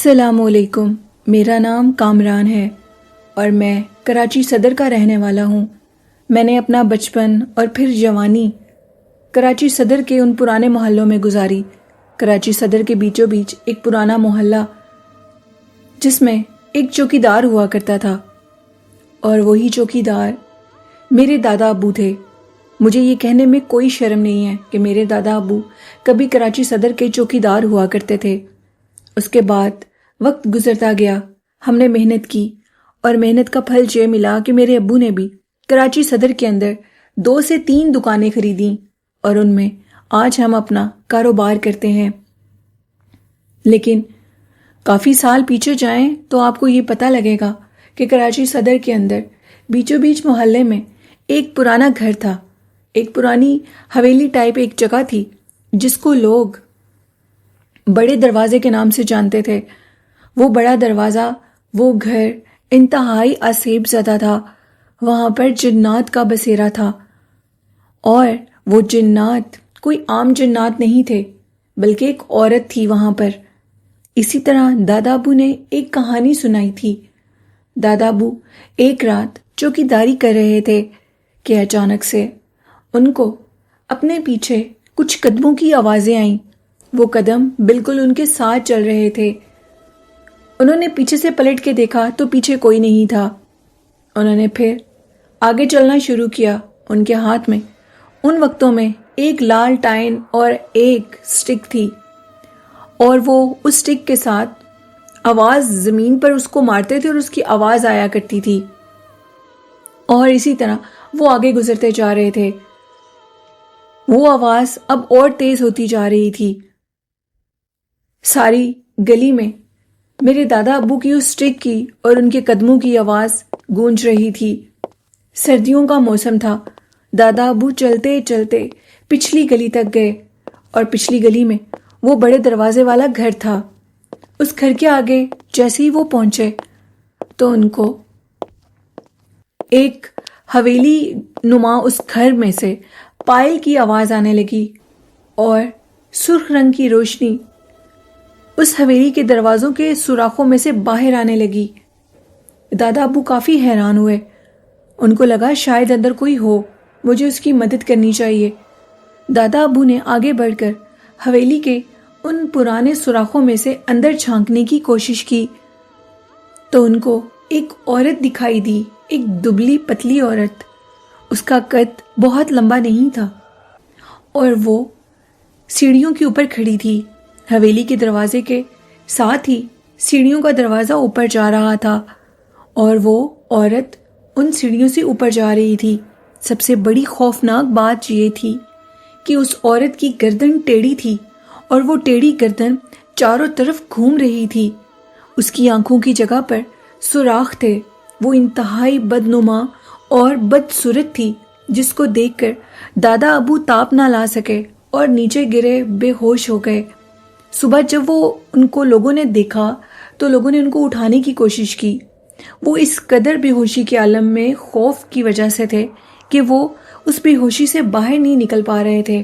السلام علیکم، میرا نام کامران ہے اور میں کراچی صدر کا رہنے والا ہوں۔ میں نے اپنا بچپن اور پھر جوانی کراچی صدر کے ان پرانے محلوں میں گزاری۔ کراچی صدر کے بیچوں بیچ ایک پرانا محلہ جس میں ایک چوکیدار ہوا کرتا تھا، اور وہی چوکیدار میرے دادا ابو تھے۔ مجھے یہ کہنے میں کوئی شرم نہیں ہے کہ میرے دادا ابو کبھی کراچی صدر کے چوکیدار ہوا کرتے تھے۔ اس کے بعد وقت گزرتا گیا، ہم نے محنت کی اور محنت کا پھل یہ ملا کہ میرے ابو نے بھی کراچی صدر کے اندر 2 سے 3 دکانیں خریدیں اور ان میں آج ہم اپنا کاروبار کرتے ہیں۔ لیکن کافی سال پیچھے جائیں تو آپ کو یہ پتہ لگے گا کہ کراچی صدر کے اندر بیچوں بیچ محلے میں ایک پرانا گھر تھا، ایک پرانی حویلی ٹائپ ایک جگہ تھی جس کو لوگ بڑے دروازے کے نام سے جانتے تھے۔ وہ بڑا دروازہ، وہ گھر انتہائی آسیب زدہ تھا۔ وہاں پر جنات کا بسیرا تھا، اور وہ جنات کوئی عام جنات نہیں تھے بلکہ ایک عورت تھی وہاں پر۔ اسی طرح دادا ابو نے ایک کہانی سنائی تھی۔ دادا ابو ایک رات چوکیداری کر رہے تھے کہ اچانک سے ان کو اپنے پیچھے کچھ قدموں کی آوازیں آئیں۔ وہ قدم بالکل ان کے ساتھ چل رہے تھے۔ انہوں نے پیچھے سے پلٹ کے دیکھا تو پیچھے کوئی نہیں تھا۔ انہوں نے پھر آگے چلنا شروع کیا۔ ان کے ہاتھ میں ان وقتوں میں ایک لال ٹائن اور ایک سٹک تھی، اور وہ اس سٹک کے ساتھ آواز زمین پر اس کو مارتے تھے اور اس کی آواز آیا کرتی تھی، اور اسی طرح وہ آگے گزرتے جا رہے تھے۔ وہ آواز اب اور تیز ہوتی جا رہی تھی۔ ساری گلی میں میرے دادا ابو کی اس سٹک کی اور ان کے قدموں کی آواز گونج رہی تھی۔ سردیوں کا موسم تھا۔ دادا ابو چلتے چلتے پچھلی گلی تک گئے، اور پچھلی گلی میں وہ بڑے دروازے والا گھر تھا۔ اس گھر کے آگے جیسے ہی وہ پہنچے تو ان کو ایک حویلی نما اس گھر میں سے پائل کی آواز آنے لگی، اور سرخ رنگ کی روشنی اس حویلی کے دروازوں کے سوراخوں میں سے باہر آنے لگی۔ دادا ابو کافی حیران ہوئے۔ ان کو لگا شاید اندر کوئی ہو، مجھے اس کی مدد کرنی چاہیے۔ دادا ابو نے آگے بڑھ کر حویلی کے ان پرانے سوراخوں میں سے اندر جھانکنے کی کوشش کی تو ان کو ایک عورت دکھائی دی، ایک دبلی پتلی عورت۔ اس کا قد بہت لمبا نہیں تھا، اور وہ سیڑھیوں کے اوپر کھڑی تھی۔ حویلی کے دروازے کے ساتھ ہی سیڑھیوں کا دروازہ اوپر جا رہا تھا، اور وہ عورت ان سیڑھیوں سے اوپر جا رہی تھی۔ سب سے بڑی خوفناک بات یہ تھی کہ اس عورت کی گردن ٹیڑھی تھی، اور وہ ٹیڑھی گردن چاروں طرف گھوم رہی تھی۔ اس کی آنکھوں کی جگہ پر سوراخ تھے۔ وہ انتہائی بدنما اور بدصورت تھی، جس کو دیکھ کر دادا ابو تاپ نہ لا سکے اور نیچے گرے بے ہوش ہو گئے۔ صبح جب ان کو لوگوں نے دیکھا تو لوگوں نے ان کو اٹھانے کی کوشش کی۔ وہ اس قدر بے ہوشی کے عالم میں خوف کی وجہ سے تھے کہ وہ اس بے ہوشی سے باہر نہیں نکل پا رہے تھے۔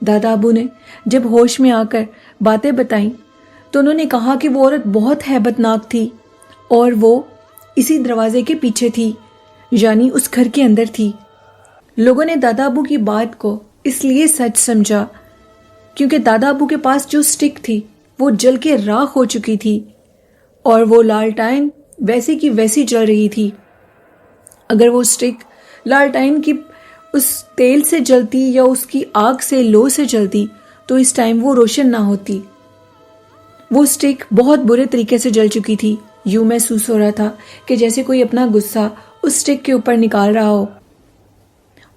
دادا ابو نے جب ہوش میں آ کر باتیں بتائیں تو انہوں نے کہا کہ وہ عورت بہت ہیبت ناک تھی، اور وہ اسی دروازے کے پیچھے تھی، یعنی اس گھر کے اندر تھی۔ لوگوں نے دادا ابو کی بات کو اس لیے سچ سمجھا کیونکہ دادا ابو کے پاس جو سٹک تھی وہ جل کے راکھ ہو چکی تھی، اور وہ لالٹائن ویسی کی ویسی جل رہی تھی۔ اگر وہ سٹک لالٹائن کی اس تیل سے جلتی یا اس کی آگ سے لو سے جلتی تو اس ٹائم وہ روشن نہ ہوتی۔ وہ سٹک بہت برے طریقے سے جل چکی تھی۔ یوں محسوس ہو رہا تھا کہ جیسے کوئی اپنا غصہ اس سٹک کے اوپر نکال رہا ہو۔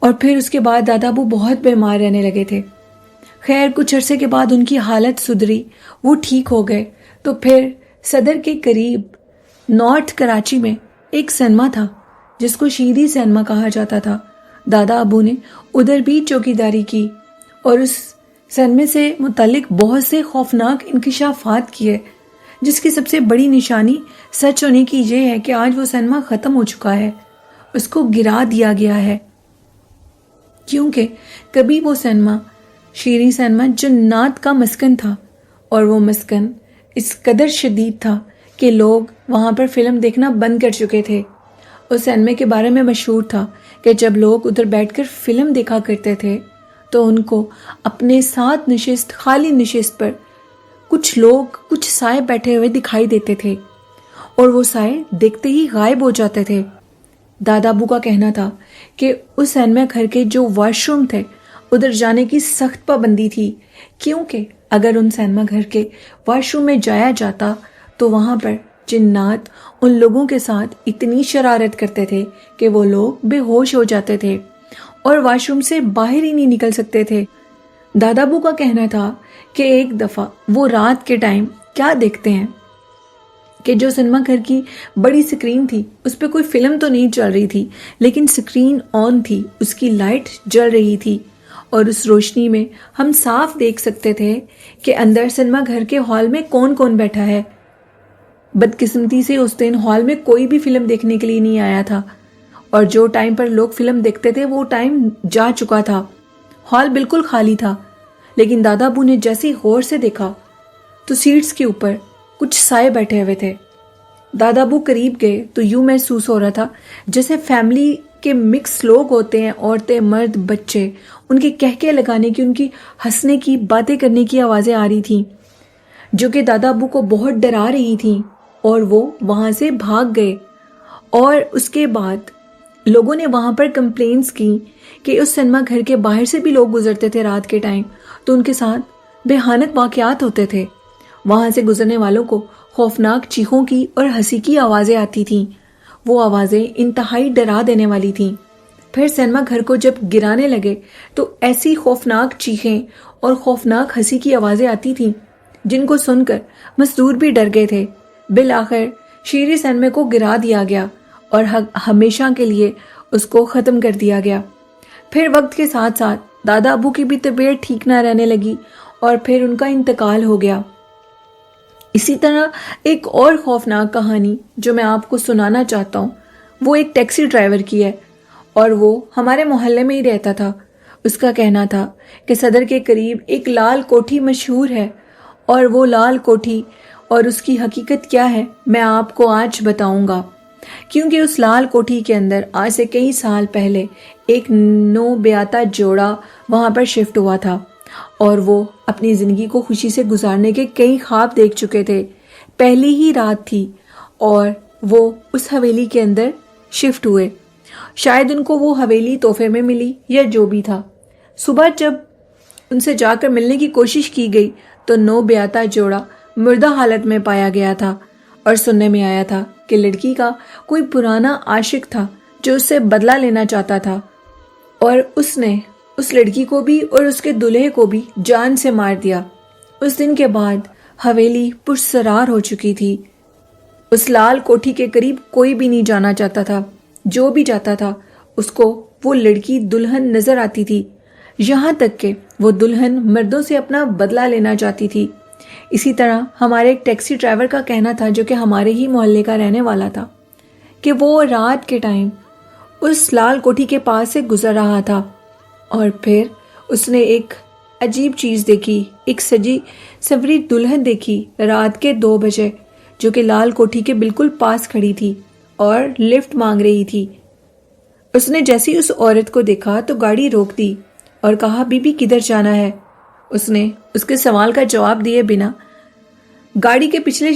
اور پھر اس کے بعد دادا ابو بہت بیمار رہنے لگے تھے۔ خیر کچھ عرصے کے بعد ان کی حالت سدھری، وہ ٹھیک ہو گئے۔ تو پھر صدر کے قریب نارتھ کراچی میں ایک سینما تھا جس کو شیریں سینما کہا جاتا تھا۔ دادا ابو نے ادھر بھی چوکیداری کی اور اس سینما سے متعلق بہت سے خوفناک انکشافات کیے، جس کی سب سے بڑی نشانی سچ ہونے کی یہ ہے کہ آج وہ سینما ختم ہو چکا ہے، اس کو گرا دیا گیا ہے، کیونکہ کبھی وہ سینما شیریں سینما جنات کا مسکن تھا، اور وہ مسکن اس قدر شدید تھا کہ لوگ وہاں پر فلم دیکھنا بند کر چکے تھے۔ اس سینما کے بارے میں مشہور تھا کہ جب لوگ ادھر بیٹھ کر فلم دیکھا کرتے تھے تو ان کو اپنے ساتھ خالی نشست پر کچھ لوگ کچھ سائے بیٹھے ہوئے دکھائی دیتے تھے اور وہ سائے دیکھتے ہی غائب ہو جاتے تھے۔ دادا ابو کا کہنا تھا کہ اس سینما گھر کے جو واش روم تھے ادھر جانے کی سخت پابندی تھی، کیونکہ اگر ان سینما گھر کے واش روم میں جایا جاتا تو وہاں پر جنات ان لوگوں کے ساتھ اتنی شرارت کرتے تھے کہ وہ لوگ بے ہوش ہو جاتے تھے اور واش روم سے باہر ہی نہیں نکل سکتے تھے۔ دادا ابو کا کہنا تھا کہ ایک دفعہ وہ رات کے ٹائم کیا دیکھتے ہیں کہ جو سنیما گھر کی بڑی سکرین تھی اس پہ کوئی فلم تو نہیں چل رہی تھی، لیکن سکرین آن تھی، اس کی لائٹ جل رہی تھی اور اس روشنی میں ہم صاف دیکھ سکتے تھے کہ اندر سنیما گھر کے ہال میں کون کون بیٹھا ہے۔ بدقسمتی سے اس دن ہال میں کوئی بھی فلم دیکھنے کے لیے نہیں آیا تھا اور جو ٹائم پر لوگ فلم دیکھتے تھے وہ ٹائم جا چکا تھا، ہال بالکل خالی تھا۔ لیکن دادا ابو نے جیسے ہی غور سے دیکھا تو سیٹس کے اوپر کچھ سائے بیٹھے ہوئے تھے۔ دادا ابو قریب گئے تو یوں محسوس ہو رہا تھا جیسے فیملی کے مکس لوگ ہوتے ہیں، عورتیں، مرد، بچے، ان کے کہکے لگانے کی، ان کی ہنسنے کی، باتیں کرنے کی آوازیں آ رہی تھیں جو کہ دادا ابو کو بہت ڈرا رہی تھیں اور وہ وہاں سے بھاگ گئے۔ اور اس کے بعد لوگوں نے وہاں پر کمپلینٹس کی کہ اس سنیما گھر کے باہر سے بھی لوگ گزرتے تھے رات کے ٹائم تو ان کے ساتھ بھیانک واقعات ہوتے تھے۔ وہاں سے گزرنے والوں کو خوفناک چیخوں کی اور ہنسی کی آوازیں آتی تھیں، وہ آوازیں انتہائی ڈرا دینے والی تھیں۔ پھر سنیما گھر کو جب گرانے لگے تو ایسی خوفناک چیخیں اور خوفناک ہنسی کی آوازیں آتی تھیں جن کو سن کر مزدور بھی ڈر گئے تھے۔ بالآخر شیریں سینما کو گرا دیا گیا اور ہمیشہ کے لیے اس کو ختم کر دیا گیا۔ پھر وقت کے ساتھ ساتھ دادا ابو کی بھی طبیعت ٹھیک نہ رہنے لگی اور پھر ان کا انتقال ہو گیا۔ اسی طرح ایک اور خوفناک کہانی جو میں آپ کو سنانا چاہتا ہوں وہ ایک ٹیکسی ڈرائیور کی ہے اور وہ ہمارے محلے میں ہی رہتا تھا۔ اس کا کہنا تھا کہ صدر کے قریب ایک لال کوٹھی مشہور ہے اور وہ لال کوٹھی اور اس کی حقیقت کیا ہے میں آپ کو آج بتاؤں گا، کیونکہ اس لال کوٹھی کے اندر آج سے کئی سال پہلے ایک نو بیاتہ جوڑا وہاں پر شفٹ ہوا تھا اور وہ اپنی زندگی کو خوشی سے گزارنے کے کئی خواب دیکھ چکے تھے۔ پہلی ہی رات تھی اور وہ اس حویلی کے اندر شفٹ ہوئے۔ شاید ان کو وہ حویلی تحفے میں ملی یا جو بھی تھا۔ صبح جب ان سے جا کر ملنے کی کوشش کی گئی تو نو بیاتہ جوڑا مردہ حالت میں پایا گیا تھا اور سننے میں آیا تھا کہ لڑکی کا کوئی پرانا عاشق تھا جو اس سے بدلہ لینا چاہتا تھا اور اس نے اس لڑکی کو بھی اور اس کے دلہے کو بھی جان سے مار دیا۔ اس دن کے بعد حویلی پرسرار ہو چکی تھی۔ اس لال کوٹھی کے قریب کوئی بھی نہیں جانا چاہتا تھا، جو بھی جاتا تھا اس کو وہ لڑکی دلہن نظر آتی تھی، یہاں تک کہ وہ دلہن مردوں سے اپنا بدلہ لینا چاہتی تھی۔ اسی طرح ہمارے ایک ٹیکسی ڈرائیور کا کہنا تھا جو کہ ہمارے ہی محلے کا رہنے والا تھا کہ وہ رات کے ٹائم اس لال کوٹھی کے پاس سے گزر رہا تھا اور پھر اس نے ایک عجیب چیز دیکھی، ایک سجی سوری دلہن دیکھی رات کے 2 بجے جو کہ لال کوٹھی کے بالکل پاس کھڑی تھی اور لفٹ مانگ رہی تھی۔ اس نے جیسے ہی اس عورت کو دیکھا تو گاڑی روک دی اور کہا بی بی کدھر جانا ہے؟ اس نے اس کے سوال کا جواب دیے بنا گاڑی کے پچھلے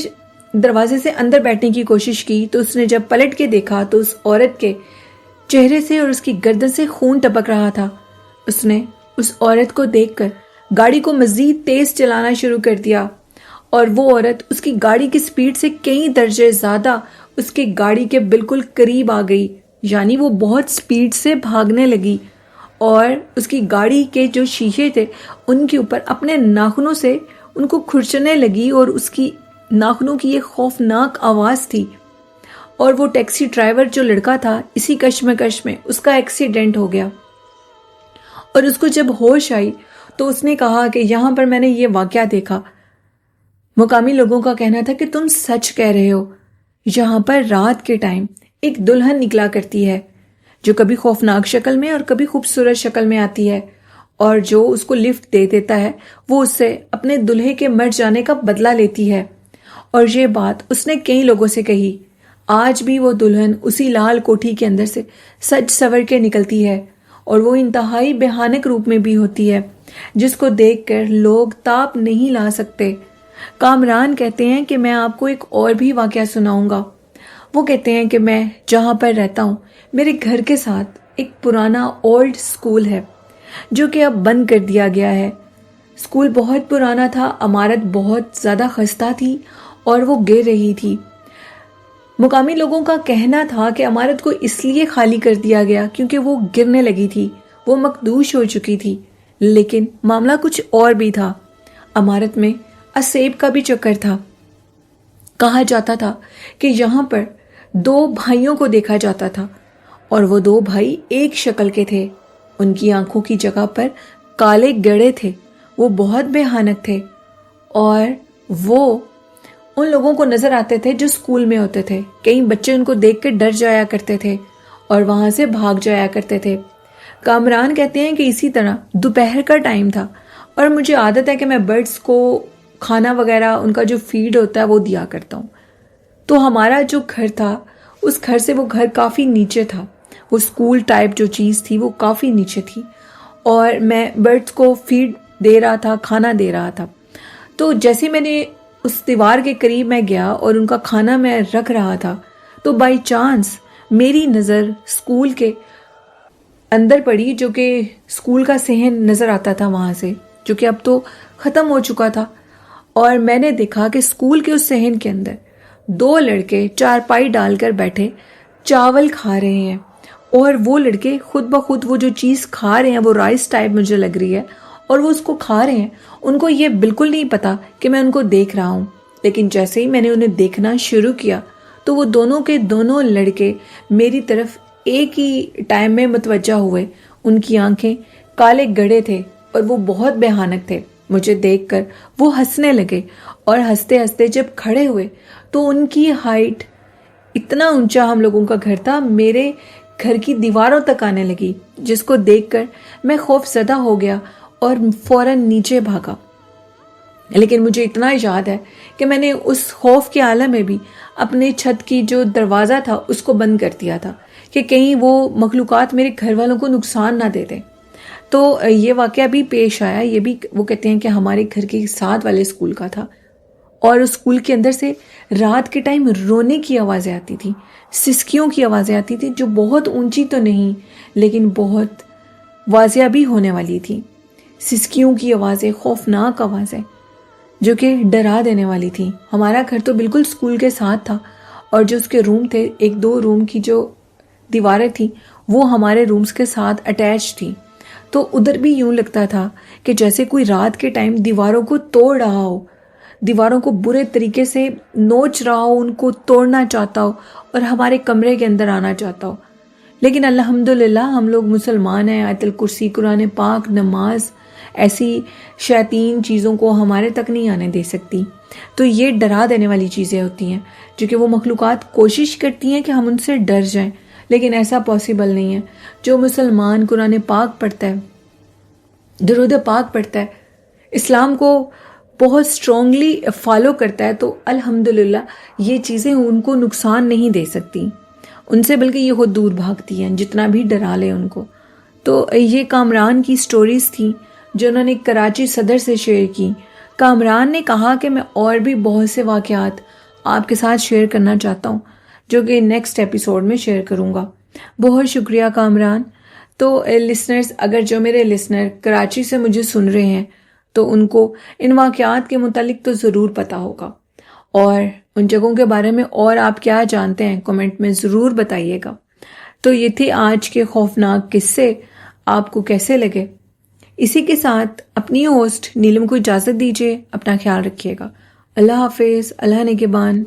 دروازے سے اندر بیٹھنے کی کوشش کی تو اس نے جب پلٹ کے دیکھا تو اس عورت کے چہرے سے اور اس کی گردن سے خون ٹپک رہا تھا۔ اس نے اس عورت کو دیکھ کر گاڑی کو مزید تیز چلانا شروع کر دیا اور وہ عورت اس کی گاڑی کی سپیڈ سے کئی درجے زیادہ اس کی گاڑی کے بالکل قریب آ گئی، یعنی وہ بہت سپیڈ سے بھاگنے لگی اور اس کی گاڑی کے جو شیشے تھے ان کے اوپر اپنے ناخنوں سے ان کو کھرچنے لگی اور اس کی ناخنوں کی یہ خوفناک آواز تھی۔ اور وہ ٹیکسی ڈرائیور جو لڑکا تھا اسی کشمکش میں اس کا ایکسیڈنٹ ہو گیا اور اس کو جب ہوش آئی تو اس نے کہا کہ یہاں پر میں نے یہ واقعہ دیکھا۔ مقامی لوگوں کا کہنا تھا کہ تم سچ کہہ رہے ہو، یہاں پر رات کے ٹائم ایک دلہن نکلا کرتی ہے جو کبھی خوفناک شکل میں اور کبھی خوبصورت شکل میں آتی ہے اور جو اس کو لفٹ دے دیتا ہے وہ اس سے اپنے دلہے کے مر جانے کا بدلہ لیتی ہے۔ اور یہ بات اس نے کئی لوگوں سے کہی۔ آج بھی وہ دلہن اسی لال کوٹھی کے اندر سے سج سور کے نکلتی ہے، اور وہ انتہائی بھیانک روپ میں بھی ہوتی ہے، جس کو دیکھ کر لوگ تاپ نہیں لا سکتے۔ کامران کہتے ہیں کہ میں آپ کو ایک اور بھی واقعہ سناؤں گا۔ وہ کہتے ہیں کہ میں جہاں پر رہتا ہوں، میرے گھر کے ساتھ ایک پرانا اولڈ اسکول ہے جو کہ اب بند کر دیا گیا ہے۔ اسکول بہت پرانا تھا، عمارت بہت زیادہ خستہ تھی اور وہ گر رہی تھی۔ مقامی لوگوں کا کہنا تھا کہ عمارت کو اس لیے خالی کر دیا گیا کیونکہ وہ گرنے لگی تھی، وہ مخدوش ہو چکی تھی، لیکن معاملہ کچھ اور بھی تھا۔ عمارت میں اسیب کا بھی چکر تھا۔ کہا جاتا تھا کہ یہاں پر 2 بھائیوں کو دیکھا جاتا تھا، اور وہ 2 بھائی ایک شکل کے تھے۔ ان کی آنکھوں کی جگہ پر کالے گڑے تھے، وہ بہت بھیانک تھے، اور وہ ان لوگوں کو نظر آتے تھے جو اسکول میں ہوتے تھے۔ کئی بچے ان کو دیکھ کر ڈر جایا کرتے تھے اور وہاں سے بھاگ جایا کرتے تھے۔ کامران کہتے ہیں کہ اسی طرح دوپہر کا ٹائم تھا، اور مجھے عادت ہے کہ میں برڈز کو کھانا وغیرہ ان کا جو فیڈ ہوتا ہے وہ دیا کرتا ہوں۔ تو ہمارا جو گھر تھا، اس گھر سے وہ گھر کافی نیچے تھا، وہ اسکول ٹائپ جو چیز تھی وہ کافی نیچے تھی، اور میں برڈز کو فیڈ دے رہا تھا، کھانا دے رہا تھا۔ تو جیسے میں نے اس دیوار کے قریب میں گیا اور ان کا کھانا میں رکھ رہا تھا، تو بائی چانس میری نظر اسکول کے اندر پڑی، جو کہ اسکول کا صحن نظر آتا تھا وہاں سے، جو کہ اب تو ختم ہو چکا تھا۔ اور میں نے دیکھا کہ اسکول کے اس صحن کے اندر 2 لڑکے چارپائی ڈال کر بیٹھے چاول کھا رہے ہیں، اور وہ لڑکے خود بخود وہ جو چیز کھا رہے ہیں وہ رائس ٹائپ مجھے لگ رہی ہے، اور وہ اس کو کھا رہے ہیں۔ ان کو یہ بالکل نہیں پتا کہ میں ان کو دیکھ رہا ہوں، لیکن جیسے ہی میں نے انہیں دیکھنا شروع کیا تو وہ دونوں کے دونوں لڑکے میری طرف ایک ہی ٹائم میں متوجہ ہوئے۔ ان کی آنکھیں کالے گڑے تھے اور وہ بہت بھیانک تھے۔ مجھے دیکھ کر وہ ہنسنے لگے، اور ہنستے ہنستے جب کھڑے ہوئے تو ان کی ہائٹ، اتنا اونچا ہم لوگوں کا گھر تھا، میرے گھر کی دیواروں تک آنے لگی، جس کو دیکھ کر میں خوف زدہ ہو گیا اور فوراً نیچے بھاگا۔ لیکن مجھے اتنا یاد ہے کہ میں نے اس خوف کے عالم میں بھی اپنے چھت کی جو دروازہ تھا اس کو بند کر دیا تھا کہ کہیں وہ مخلوقات میرے گھر والوں کو نقصان نہ دے دیں۔ تو یہ واقعہ بھی پیش آیا، یہ بھی وہ کہتے ہیں کہ ہمارے گھر کے ساتھ والے اسکول کا تھا، اور اس اسکول کے اندر سے رات کے ٹائم رونے کی آوازیں آتی تھی، سسکیوں کی آوازیں آتی تھی، جو بہت اونچی تو نہیں لیکن بہت واضح بھی ہونے والی تھی۔ سسکیوں کی آوازیں، خوفناک آوازیں جو کہ ڈرا دینے والی تھی۔ ہمارا گھر تو بالکل اسکول کے ساتھ تھا، اور جو اس کے روم تھے، 1-2 روم کی جو دیواریں تھیں وہ ہمارے رومز کے ساتھ اٹیچ تھی۔ تو ادھر بھی یوں لگتا تھا کہ جیسے کوئی رات کے ٹائم دیواروں کو توڑ رہا ہو، دیواروں کو برے طریقے سے نوچ رہا ہو، ان کو توڑنا چاہتا ہو اور ہمارے کمرے کے اندر آنا چاہتا ہو۔ لیکن الحمدللہ ہم لوگ مسلمان ہیں، آیت الکرسی، قرآن پاک، نماز، ایسی شیاطین چیزوں کو ہمارے تک نہیں آنے دے سکتی۔ تو یہ ڈرا دینے والی چیزیں ہوتی ہیں، جو کہ وہ مخلوقات کوشش کرتی ہیں کہ ہم ان سے ڈر جائیں، لیکن ایسا پاسبل نہیں ہے۔ جو مسلمان قرآن پاک پڑھتا ہے، درود پاک پڑھتا ہے، اسلام کو بہت اسٹرانگلی فالو کرتا ہے، تو الحمدللہ یہ چیزیں ان کو نقصان نہیں دے سکتی، ان سے بلکہ یہ خود دور بھاگتی ہیں جتنا بھی ڈرا لے ان کو۔ تو یہ کامران کی سٹوریز تھیں جو انہوں نے کراچی صدر سے شیئر کی۔ کامران نے کہا کہ میں اور بھی بہت سے واقعات آپ کے ساتھ شیئر کرنا چاہتا ہوں، جو کہ نیکسٹ ایپیسوڈ میں شیئر کروں گا۔ بہت شکریہ کامران۔ تو لسنرز، اگر جو میرے لسنر کراچی سے مجھے سن رہے ہیں تو ان کو ان واقعات کے متعلق تو ضرور پتہ ہوگا، اور ان جگہوں کے بارے میں اور آپ کیا جانتے ہیں کمنٹ میں ضرور بتائیے گا۔ تو یہ تھے آج کے خوفناک قصے، آپ کو کیسے لگے؟ اسی کے ساتھ اپنی ہوسٹ نیلم کو اجازت دیجیے، اپنا خیال رکھیے گا۔ اللہ حافظ، اللہ نگہبان۔